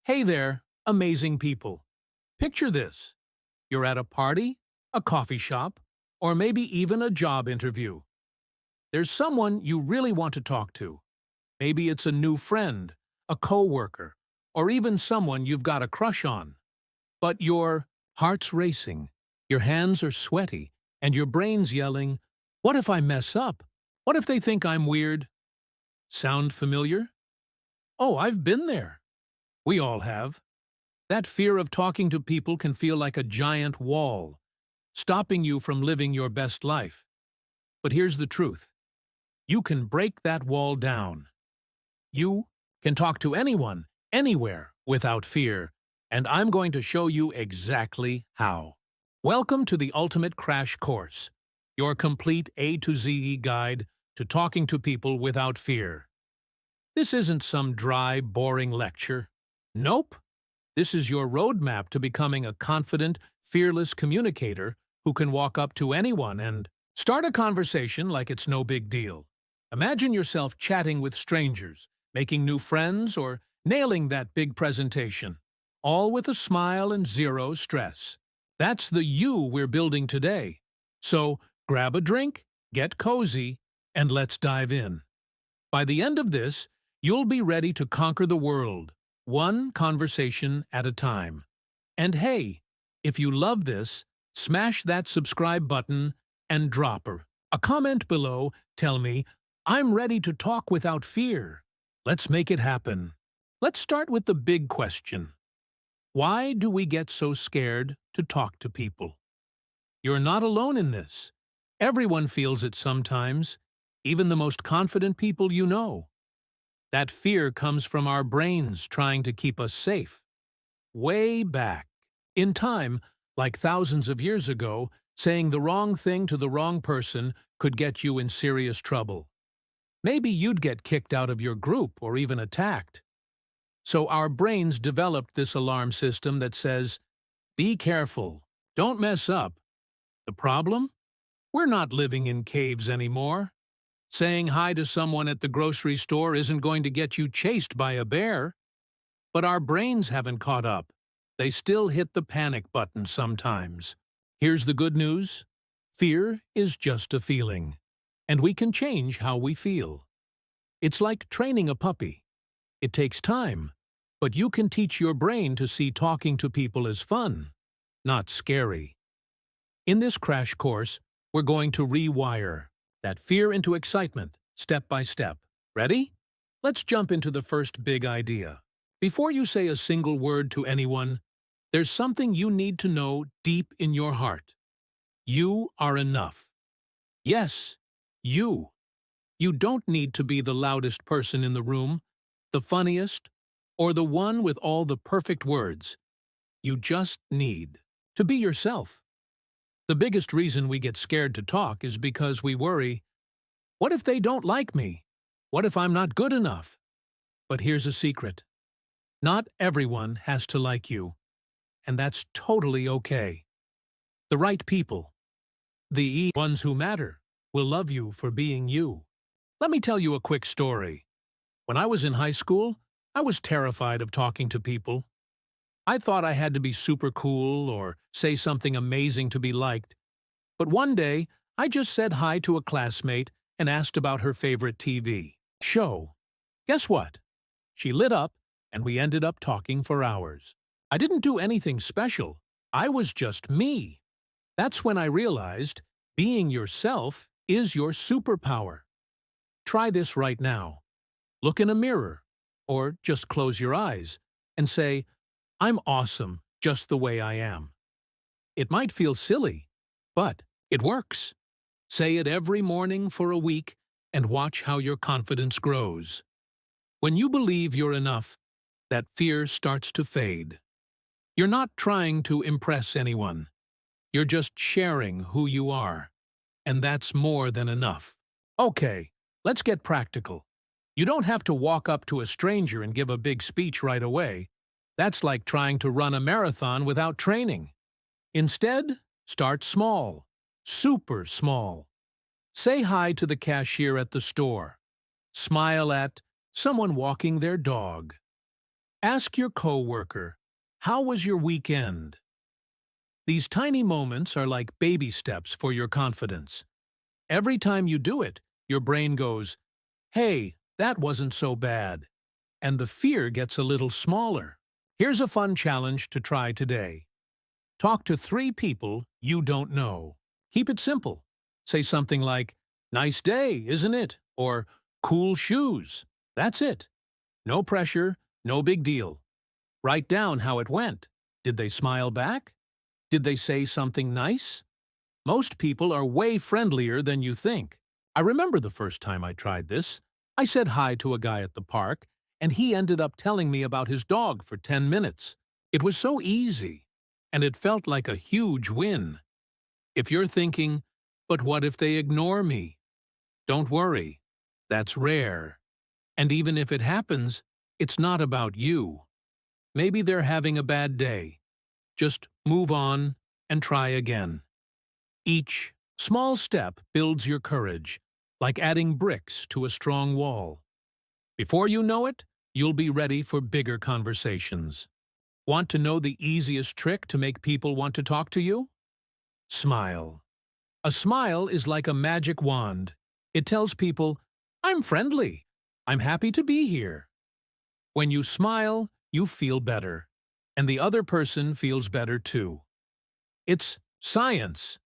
Hey there, amazing people. Picture this. You're at a party, a coffee shop, or maybe even a job interview. There's someone you really want to talk to. Maybe it's a new friend, a coworker, or even someone you've got a crush on. But your heart's racing, your hands are sweaty, and your brain's yelling, "What if I mess up? What if they think I'm weird?" Sound familiar? Oh, I've been there. We all have. That fear of talking to people can feel like a giant wall, stopping you from living your best life. But here's the truth. You can break that wall down. You can talk to anyone, anywhere, without fear, and I'm going to show you exactly how. Welcome to the Ultimate Crash Course, your complete A to Z guide to talking to people without fear. This isn't some dry, boring lecture. Nope. This is your roadmap to becoming a confident, fearless communicator who can walk up to anyone and start a conversation like it's no big deal. Imagine yourself chatting with strangers, making new friends, or nailing that big presentation, all with a smile and zero stress. That's the you we're building today. So grab a drink, get cozy, and let's dive in. By the end of this, you'll be ready to conquer the world, one conversation at a time. And hey, if you love this, smash that subscribe button and drop a comment below. Tell me, I'm ready to talk without fear. Let's make it happen. Let's start with the big question. Why do we get so scared to talk to people? You're not alone in this. Everyone feels it sometimes, even the most confident people you know. That fear comes from our brains trying to keep us safe. Way back, in time, like thousands of years ago, saying the wrong thing to the wrong person could get you in serious trouble. Maybe you'd get kicked out of your group or even attacked. So our brains developed this alarm system that says, be careful, don't mess up. The problem? We're not living in caves anymore. Saying hi to someone at the grocery store isn't going to get you chased by a bear. But our brains haven't caught up. They still hit the panic button sometimes. Here's the good news. Fear is just a feeling, and we can change how we feel. It's like training a puppy. It takes time, but you can teach your brain to see talking to people as fun, not scary. In this crash course, we're going to rewire that fear into excitement, step by step. Ready? Let's jump into the first big idea. Before you say a single word to anyone, there's something you need to know deep in your heart. You are enough. Yes, you. You don't need to be the loudest person in the room, the funniest, or the one with all the perfect words. You just need to be yourself. The biggest reason we get scared to talk is because we worry, what if they don't like me? What if I'm not good enough? But here's a secret. Not everyone has to like you, and that's totally okay. The right people, the ones who matter, will love you for being you. Let me tell you a quick story. When I was in high school, I was terrified of talking to people. I thought I had to be super cool or say something amazing to be liked. But one day, I just said hi to a classmate and asked about her favorite TV show. Guess what? She lit up, and we ended up talking for hours. I didn't do anything special. I was just me. That's when I realized being yourself is your superpower. Try this right now. Look in a mirror, or just close your eyes, and say, I'm awesome just the way I am. It might feel silly, but it works. Say it every morning for a week and watch how your confidence grows. When you believe you're enough, that fear starts to fade. You're not trying to impress anyone. You're just sharing who you are. And that's more than enough. Okay, let's get practical. You don't have to walk up to a stranger and give a big speech right away. That's like trying to run a marathon without training. Instead, start small, super small. Say hi to the cashier at the store. Smile at someone walking their dog. Ask your coworker, "How was your weekend?" These tiny moments are like baby steps for your confidence. Every time you do it, your brain goes, "Hey, that wasn't so bad." And the fear gets a little smaller. Here's a fun challenge to try today. Talk to 3 people you don't know. Keep it simple. Say something like, "Nice day, isn't it?" Or "Cool shoes." That's it. No pressure, no big deal. Write down how it went. Did they smile back? Did they say something nice? Most people are way friendlier than you think. I remember the first time I tried this. I said hi to a guy at the park, and he ended up telling me about his dog for 10 minutes. It was so easy, and it felt like a huge win. If you're thinking, "But what if they ignore me?" Don't worry. That's rare. And even if it happens, it's not about you. Maybe they're having a bad day. Just move on and try again. Each small step builds your courage, like adding bricks to a strong wall. Before you know it, you'll be ready for bigger conversations. Want to know the easiest trick to make people want to talk to you? Smile. A smile is like a magic wand. It tells people, "I'm friendly. I'm happy to be here." When you smile, you feel better, and the other person feels better too. It's science.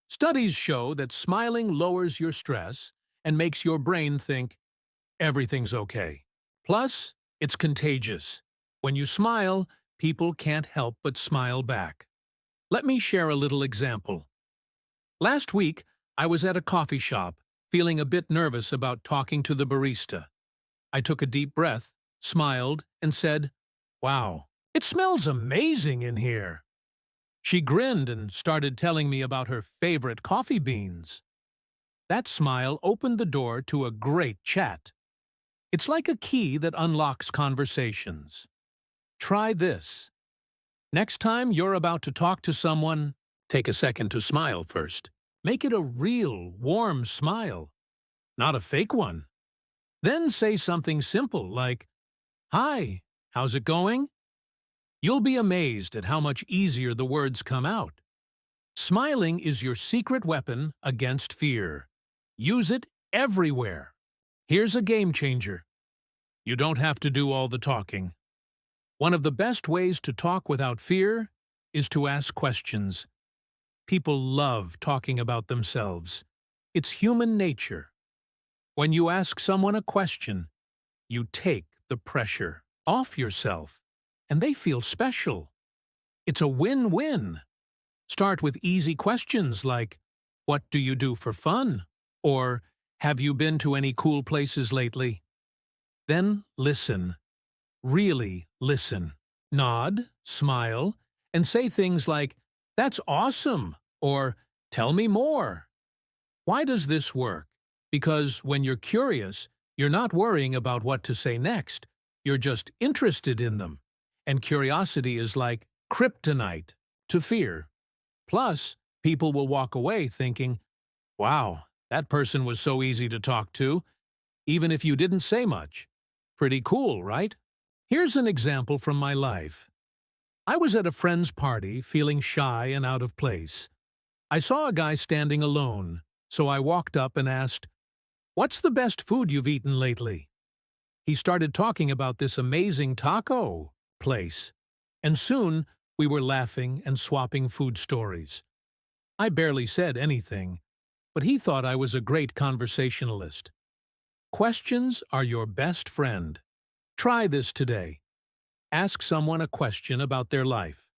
Studies show that smiling lowers your stress and makes your brain think everything's okay. Plus, it's contagious. When you smile, people can't help but smile back. Let me share a little example. Last week, I was at a coffee shop, feeling a bit nervous about talking to the barista. I took a deep breath, smiled, and said, "Wow, it smells amazing in here." She grinned and started telling me about her favorite coffee beans. That smile opened the door to a great chat. It's like a key that unlocks conversations. Try this. Next time you're about to talk to someone, take a second to smile first. Make it a real, warm smile, not a fake one. Then say something simple like, "Hi, how's it going?" You'll be amazed at how much easier the words come out. Smiling is your secret weapon against fear. Use it everywhere. Here's a game changer. You don't have to do all the talking. One of the best ways to talk without fear is to ask questions. People love talking about themselves. It's human nature. When you ask someone a question, you take the pressure off yourself, and they feel special. It's a win-win. Start with easy questions like, "What do you do for fun?" Or, "Have you been to any cool places lately?" Then listen. Really listen. Nod, smile, and say things like, "That's awesome," or "Tell me more." Why does this work? Because when you're curious, you're not worrying about what to say next. You're just interested in them. And curiosity is like kryptonite to fear. Plus, people will walk away thinking, "Wow, that person was so easy to talk to," even if you didn't say much. Pretty cool, right? Here's an example from my life. I was at a friend's party feeling shy and out of place. I saw a guy standing alone, so I walked up and asked, "What's the best food you've eaten lately?" He started talking about this amazing taco place, and soon we were laughing and swapping food stories. I barely said anything, but he thought I was a great conversationalist. Questions are your best friend. Try this today. Ask someone a question about their life.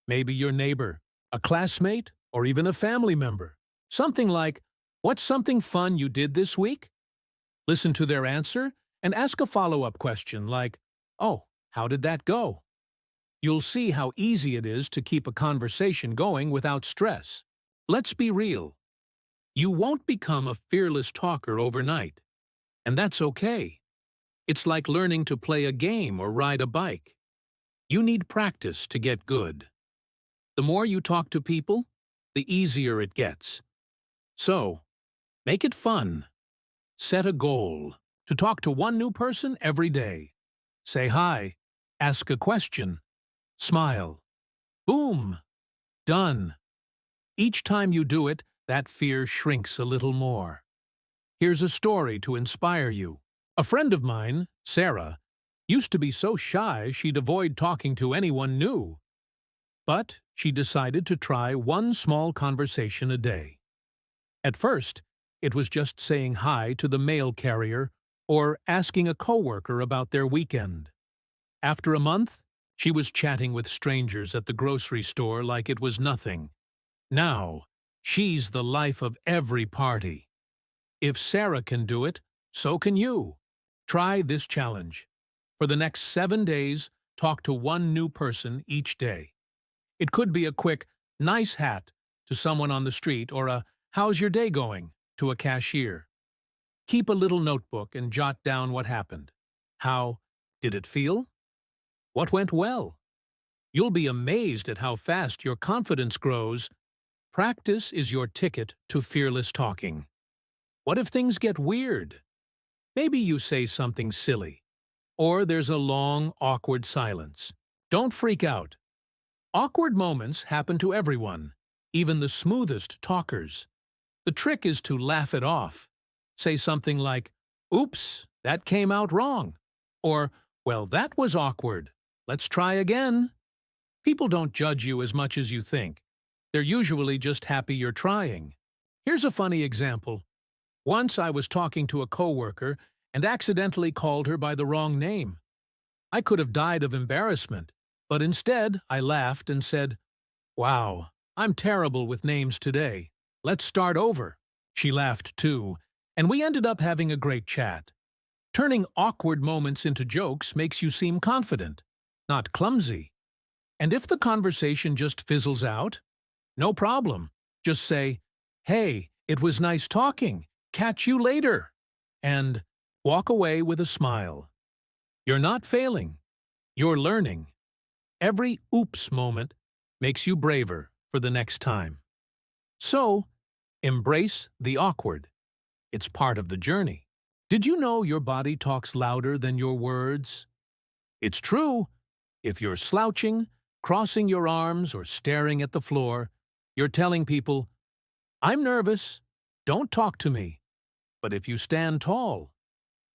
Maybe your neighbor, a classmate, or even a family member. Something like, "What's something fun you did this week?" Listen to their answer and ask a follow-up question like, "Oh, how did that go?" You'll see how easy it is to keep a conversation going without stress. Let's be real. You won't become a fearless talker overnight. And that's okay. It's like learning to play a game or ride a bike. You need practice to get good. The more you talk to people, the easier it gets. So, make it fun. Set a goal to talk to one new person every day. Say hi, Ask a question. Smile. Boom! Done. Each time you do it, that fear shrinks a little more. Here's a story to inspire you. A friend of mine, Sarah, used to be so shy she'd avoid talking to anyone new. But she decided to try one small conversation a day. At first, it was just saying hi to the mail carrier or asking a coworker about their weekend. After a month, she was chatting with strangers at the grocery store like it was nothing. Now, she's the life of every party. If Sarah can do it, so can you. Try this challenge. For the next 7 days, talk to one new person each day. It could be a quick, nice hat to someone on the street or a how's your day going to a cashier. Keep a little notebook and jot down what happened. How did it feel? What went well? You'll be amazed at how fast your confidence grows. Practice is your ticket to fearless talking. What if things get weird? Maybe you say something silly, or there's a long, awkward silence. Don't freak out. Awkward moments happen to everyone, even the smoothest talkers. The trick is to laugh it off. Say something like, "Oops, that came out wrong," or, "Well, that was awkward. Let's try again." People don't judge you as much as you think. They're usually just happy you're trying. Here's a funny example. Once I was talking to a coworker and accidentally called her by the wrong name. I could have died of embarrassment, but instead I laughed and said, "Wow, I'm terrible with names today. Let's start over." She laughed too, and we ended up having a great chat. Turning awkward moments into jokes makes you seem confident, not clumsy. And if the conversation just fizzles out, no problem. Just say, "Hey, it was nice talking. Catch you later." And walk away with a smile. You're not failing. You're learning. Every oops moment makes you braver for the next time. So, embrace the awkward. It's part of the journey. Did you know your body talks louder than your words? It's true. If you're slouching, crossing your arms, or staring at the floor, you're telling people, "I'm nervous. Don't talk to me." But if you stand tall,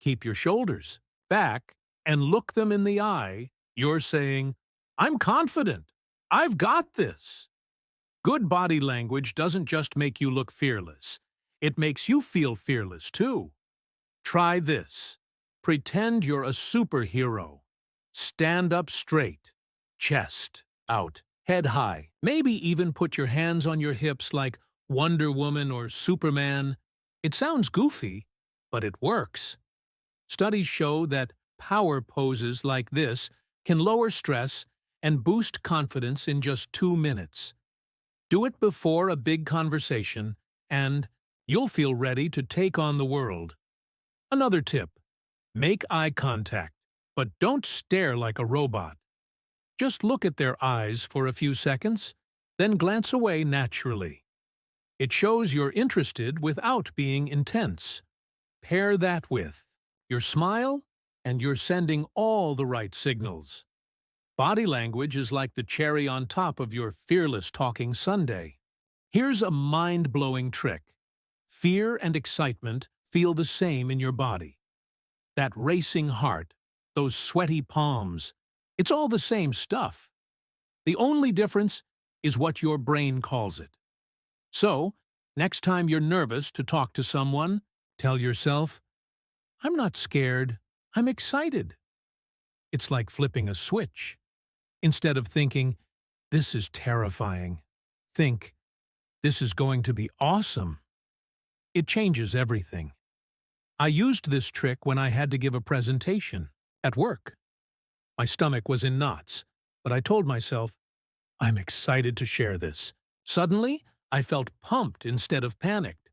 keep your shoulders back, and look them in the eye, you're saying, "I'm confident. I've got this." Good body language doesn't just make you look fearless. It makes you feel fearless, too. Try this. Pretend you're a superhero. Stand up straight, chest out, head high. Maybe even put your hands on your hips like Wonder Woman or Superman. It sounds goofy, but it works. Studies show that power poses like this can lower stress and boost confidence in just 2 minutes. Do it before a big conversation, and you'll feel ready to take on the world. Another tip: make eye contact, but don't stare like a robot. Just look at their eyes for a few seconds, then glance away naturally. It shows you're interested without being intense. Pair that with your smile, and you're sending all the right signals. Body language is like the cherry on top of your fearless talking sundae. Here's a mind-blowing trick. Fear and excitement feel the same in your body. That racing heart, those sweaty palms, it's all the same stuff. The only difference is what your brain calls it. So, next time you're nervous to talk to someone, tell yourself, "I'm not scared, I'm excited." It's like flipping a switch. Instead of thinking, "This is terrifying," think, "This is going to be awesome." It changes everything. I used this trick when I had to give a presentation at work. My stomach was in knots, but I told myself, "I'm excited to share this." Suddenly, I felt pumped instead of panicked.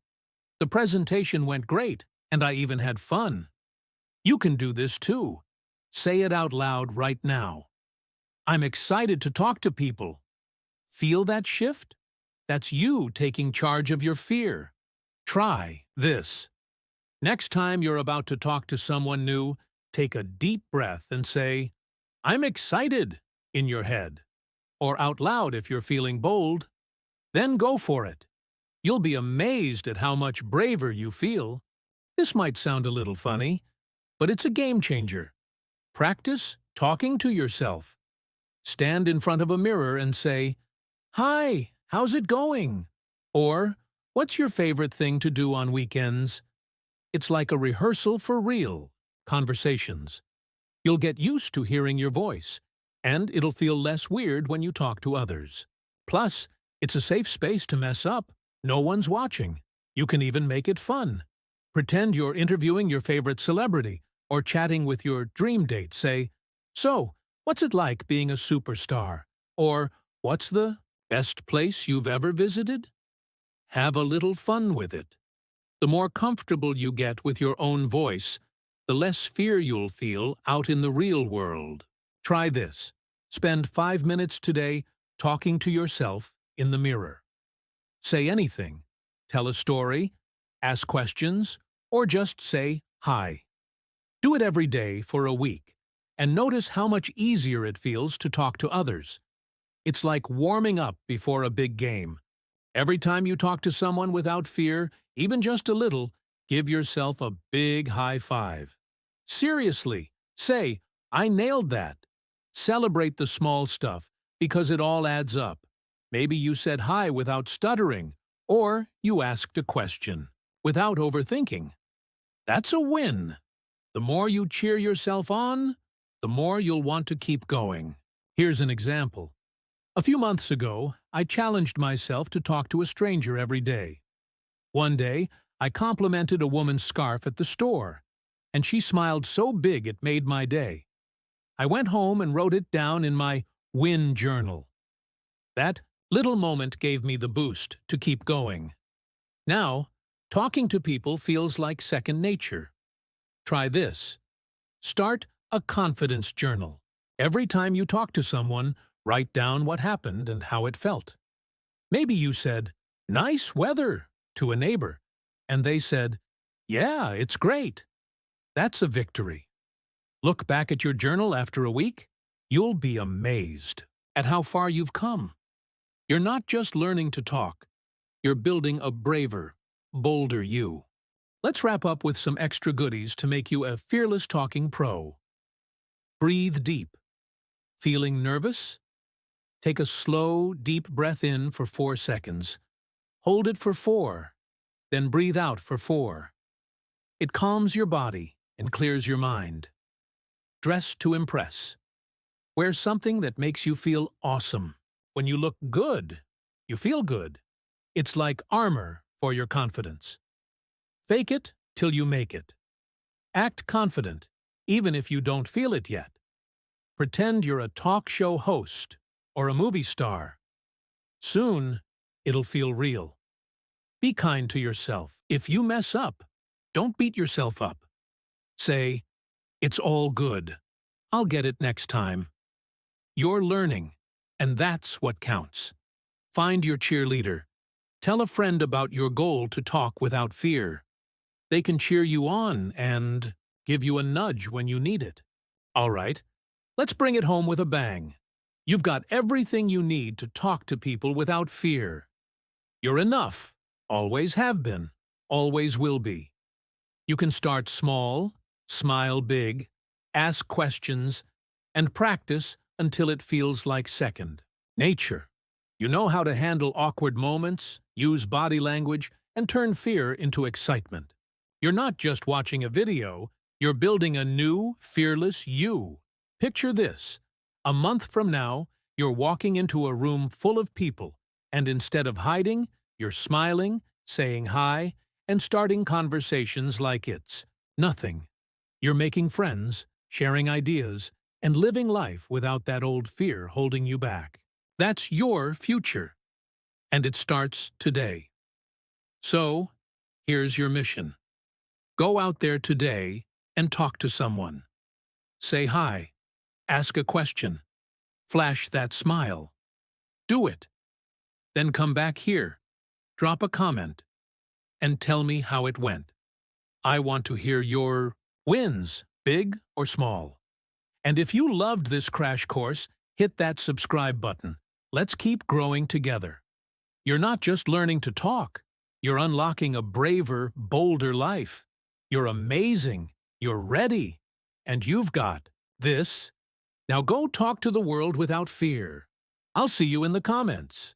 The presentation went great, and I even had fun. You can do this too. Say it out loud right now. I'm excited to talk to people. Feel that shift? That's you taking charge of your fear. Try this. Next time you're about to talk to someone new, take a deep breath and say, "I'm excited" in your head, or out loud if you're feeling bold. Then go for it. You'll be amazed at how much braver you feel. This might sound a little funny, but it's a game changer. Practice talking to yourself. Stand in front of a mirror and say, "Hi, how's it going?" Or, "What's your favorite thing to do on weekends?" It's like a rehearsal for real conversations. You'll get used to hearing your voice, and it'll feel less weird when you talk to others. Plus, it's a safe space to mess up. No one's watching. You can even make it fun. Pretend you're interviewing your favorite celebrity or chatting with your dream date. Say, "So, what's it like being a superstar?" Or, "What's the best place you've ever visited?" Have a little fun with it. The more comfortable you get with your own voice, the less fear you'll feel out in the real world. Try this. Spend 5 minutes today talking to yourself in the mirror. Say anything. Tell a story, ask questions, or just say hi. Do it every day for a week, and notice how much easier it feels to talk to others. It's like warming up before a big game. Every time you talk to someone without fear, even just a little, give yourself a big high five. Seriously, say, "I nailed that." Celebrate the small stuff, because it all adds up. Maybe you said hi without stuttering, or you asked a question without overthinking. That's a win. The more you cheer yourself on, the more you'll want to keep going. Here's an example. A few months ago, I challenged myself to talk to a stranger every day. One day, I complimented a woman's scarf at the store, and she smiled so big it made my day. I went home and wrote it down in my win journal. That little moment gave me the boost to keep going. Now, talking to people feels like second nature. Try this. Start a confidence journal. Every time you talk to someone, write down what happened and how it felt. Maybe you said, "Nice weather," to a neighbor, and they said, "Yeah, it's great." That's a victory. Look back at your journal after a week. You'll be amazed at how far you've come. You're not just learning to talk. You're building a braver, bolder you. Let's wrap up with some extra goodies to make you a fearless talking pro. Breathe deep. Feeling nervous? Take a slow, deep breath in for 4 seconds. Hold it for 4, then breathe out for 4. It calms your body and clears your mind. Dress to impress. Wear something that makes you feel awesome. When you look good, you feel good. It's like armor for your confidence. Fake it till you make it. Act confident, even if you don't feel it yet. Pretend you're a talk show host or a movie star. Soon, it'll feel real. Be kind to yourself. If you mess up, don't beat yourself up. Say, "It's all good. I'll get it next time." You're learning, and that's what counts. Find your cheerleader. Tell a friend about your goal to talk without fear. They can cheer you on and give you a nudge when you need it. All right, let's bring it home with a bang. You've got everything you need to talk to people without fear. You're enough. Always have been. Always will be. You can start small, smile big, ask questions, and practice until it feels like second nature. You know how to handle awkward moments, use body language, and turn fear into excitement. You're not just watching a video, you're building a new, fearless you. Picture this. A month from now, you're walking into a room full of people, and instead of hiding, you're smiling, saying hi, and starting conversations like it's nothing. You're making friends, sharing ideas, and living life without that old fear holding you back. That's your future, and it starts today. So, here's your mission. Go out there today and talk to someone. Say hi. Ask a question. Flash that smile. Do it. Then come back here. Drop a comment. And tell me how it went. I want to hear your wins, big or small. And if you loved this crash course, hit that subscribe button. Let's keep growing together. You're not just learning to talk. You're unlocking a braver, bolder life. You're amazing. You're ready. And you've got this. Now go talk to the world without fear. I'll see you in the comments.